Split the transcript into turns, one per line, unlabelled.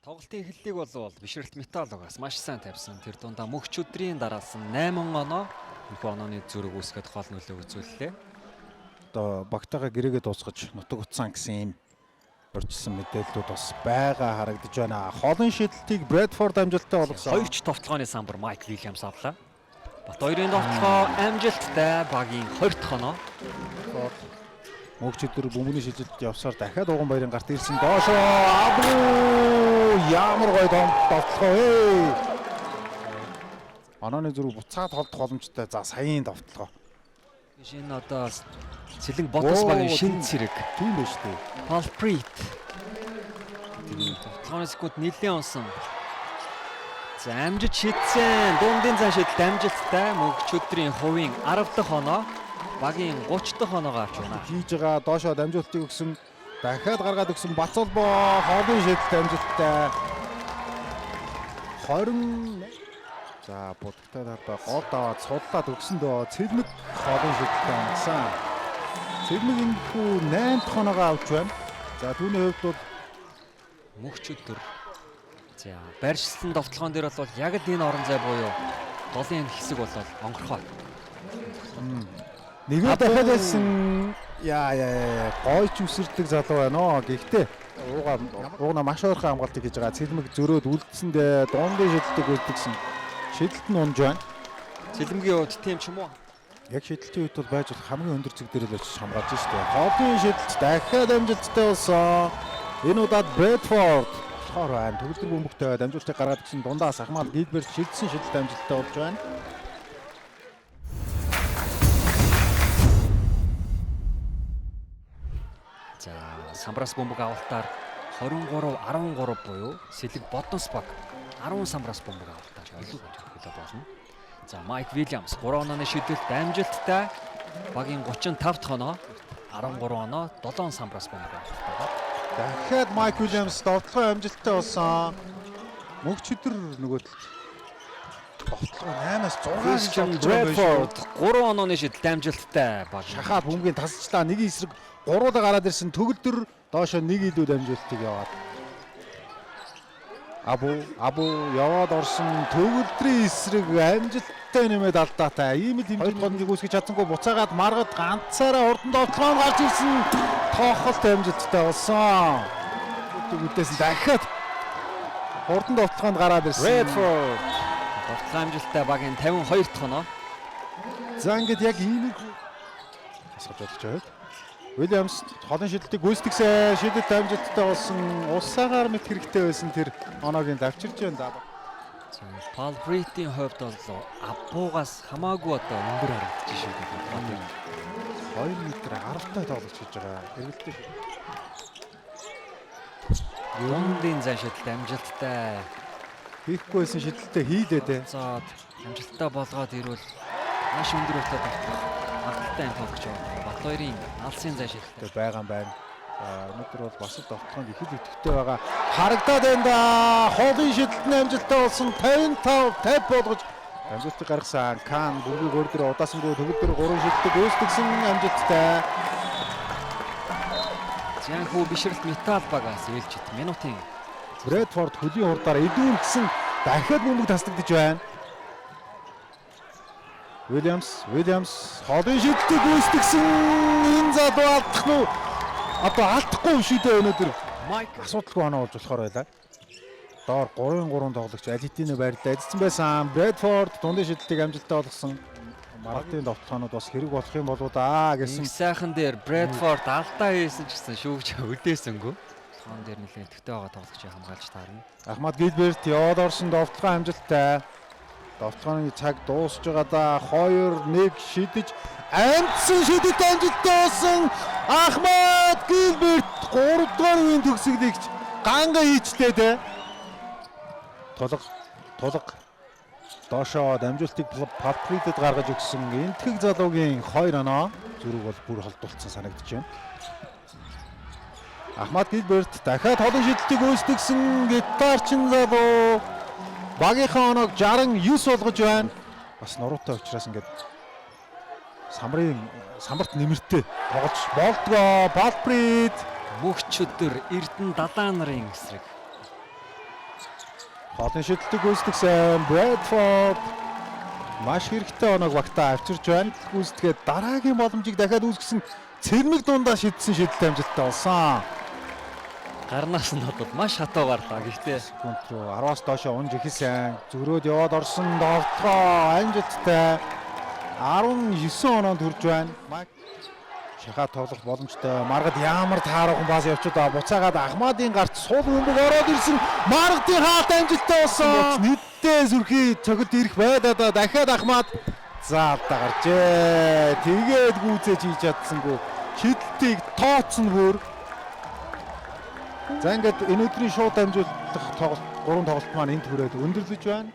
Тоглолтын эхлэлийг бол бишрэлт металлогоос маш сайн тавьсан. Тэр дундаа мөнхч өдрийн дараалсан 8 оноо энэхүү онооны зүрэг үүсгээд гол нөлөө үзүүллээ.
Одоо багтаага гэрээгээ дуусгаж нутаг утсан гэсэн юм урьдчилсан мэдээллүүд бас байгаа харагдаж байна. Холын шидэлтийг Брэдфорд амжилттай болгосон.
Хоёрч товтлооны самбар Майк Вильямс авлаа. Бат хоёрын товтлогоо амжилттай багийн 20 дахь оноо.
Мөнхч өдөр бөмбөгийн шилжилт явсаар дахиад уган баярын гарт ирсэн. Доошоо Абу ямар гоё товтлогоо ээ. Онооны зүрх буцаад холдох боломжтой. За саяын товтлогоо.
Энэ одоо Цэлэнг Ботос багийн шинэ цэрэг.
Тийм байж тээ.
Palprit. Товтлооны секунд нэлээд унсан. За амжиж шидсэн. Дундын цааш шидэлт амжилттай мөнхч өдрийн хувийн 10 дахь оноо. Багийн 30 дахь оноогоо авч байна.
Хийж байгаа доошоо дамжуултыг өгсөн. Дахиад гаргаад өгсөн Бацолбоо холын шидэлт амжилттай. 20 за будагтай талбай гол даваад судлаад өгсөндөө Цэлмэг холын шидэлттэй унсан. Цэлмэг энэхүү 8 дахь оноогоо авч байна. За түүний хувьд бол
мөнхч өдөр. За байршилсан товтлогоон дээр бол яг л энэ орон зай буюу голын хэсэг бол онгорхоо.
нэгээр дахиад хэлсэн гойч үсэрдэг залуу байна. Гэхдээ уугна маш ойрхон хамгаалтыг хийж байгаа. Цэлмэг зөрөөд үлдсэндээ дундын шидэлтийг үлдгэсэн. Шидэлт нь унж байна.
Цэлмгийн хувьд тийм ч юм уу?
Яг шидэлтийн үед бол байж болох хамгийн өндөр зэг дээр л очиж хамгаалж штэ. Холын шидэлт дахиад амжилттай болсон. Энэ удаад Брэдфорд болохоор байна. Төгөлдөр бөмбөгтэй дамжуултыг гаргаад гисэн дундаас Ахмад Гилберт шилжсэн шидэлт амжилттай болж байна.
За самбраас бөмбөг авалтаар 23-13 буюу Цэлэнг Ботос баг 10 самбраас бөмбөг авалтаар хөлөө болно. За Майк Вильямс 3 онооны шидэлт амжилттай багийн 35 дахь оноо 13 оноо 7 самбраас бөмбөг авалтаа.
Дахиад Майк Вильямс товтлогоо амжилттай болсон. Мөнхч өдөр нөгөө товтлогоо 8-аас 6
Брэдфорд 3 онооны шидэлт амжилттай баг
шахаад бөмбөгийн тасалчлаа нэг эсрэг гуруулаа гараад ирсэн. Төгөлдөр доошоо нэг илүү дамжуултыг яваад. Абу яваад орсон. Төгөлдрийн эсрэг амжилттай нэмээд алдаатай. Ийм л хэмжээний гонгийг үүсгэж чадсангүй буцаагаад маргад ганцаараа урдан товтлогоо гарч ирсэн. Тоохолт амжилттай болсон. Үдээс дахиад урдан товтлогоонд гараад ирсэн.
Брэдфорд товтлогоо амжилттай багийн 52 дахь оноо.
За ингээд яг ийм хасгаж болж байгаа. Вильямс холын шидэлтийг гүйцэтгсэн. Шидэлт амжилттай болсон. Усаагаар мэт хэрэгтэй байсан тэр оноогийн давчирч байна да.
За Palprit-ийн хувьд бол Абуугаас хамаагүй одоо өндөр харагдаж шүү дээ.
2 метр 10-тай тоглож хийж байгаа. Эргэлттэй.
Дундын зай шидэлт амжилттай.
Хийхгүйсэн шидэлтээ хийлээ дээ.
За амжилттай болгоод ирвэл маш өндөр өтөд тоглох. Хангалттай юм тоглож байгаа. Бат хоёрын алсын зай шидэлттэй
байгаа юм байна. За өнөөдөр бол бас л товтлогоонд их л идэвхтэй байгаа. Харагдаад байна да. Холын шидэлтний амжилттай болсон 55 болгож амжилтыг гаргасан. Кан бүргийг өөр дөр удаасангүй төгөлдөр 3 шидэлтийг гүйцэтгсэн амжилттай.
Зянхүү бишрэлт металл багаас ээлжид минутын
Брэдфорд хөлийн хурдаар эдүүргсэн дахиад бөмбөг таслагдж байна. Вильямс холын шидэлтийг гүйцэтгсэн. Энэ залуу алдах нь одоо алдахгүй шүү дээ өнөөдөр.
Майк
асуудалгүй оноо болж болохоор байлаа. Доор 3-3 тоглогч Алитино байрлал эзэлсэн байсан. Брэдфорд дундын шидэлтийг амжилттай болгосон. Маргадын товтлогоонууд бас хэрэг болох юм болоо да гэсэн.
их сайхан дээр Брэдфорд алдаа хийсэн ч гэсэн шүүгч өдөөсөнгөө. Тоон дээр нэлээд төвтэй байгаа тоглогчийг хамгаалж таарна.
Ахмад Гилберт яваад орсон товтлогоо амжилттай. Товтлогооны цаг дуусж байгаа да. 2-1 шидэж амтсан шидэлт амжилттай болсон. Ахмад Гилберт 3 дугаар үеийн төгсгөлийгч ганга хийчтэй дээ. Тулга доошоо дамжуултыг Palprit-д гаргаж өгсөн энтгэг залуугийн 2 оноо зүрх бол бүр холдуулсан санагдаж байна. Ахмад Гилберт дахиад холын шидэлтийг гүйцэтгсэн гитарчин залуу багийнхаа оноог 69 болгож байна. Бас нуруутай учраас ингээд самбарт нэмэртэй тоглож болдгоо. Palprit
мөнхч өдөр Эрдэнэ далайн нарын эсрэг.
Хоолны шидэлтийг гүйцэтгэсэн Брэдфорд маш хэрэгтэй оног багтаа авчирч байна. Гүйцэтгээд дараагийн боломжийг дахиад үүсгэсэн цэрмэг дундаа шидсэн шидэлт амжилттай болсон.
Гарнаас нь одод маш хатуу гарлаа. Гэхдээ
Секунд руу 10-аас доошоо унж ихсэн. Зөрөөд яваад орсон довтлоо амжилттай 19 оноонд хүрж байна. Шахаа тоглох боломжтой. Маргад ямар таарахын бааз явчудаа буцаагаад Ахмадын гарт сул бөмбөг ороод ирсэн. Маргадын хаалт амжилттай болсон. Нийтдээ сүрхий цогт ирэх байлаа. Дахиад Ахмад заалтаа гарчээ. Тэгээд гүйцээж хийж чадсангүй. Шидэлтийг тооцсон бүр. За ингээд энэ өдрийн шууд амжилтдах тоглолт 3 тоглолт маань энд хүрээд өндөрлөж байна.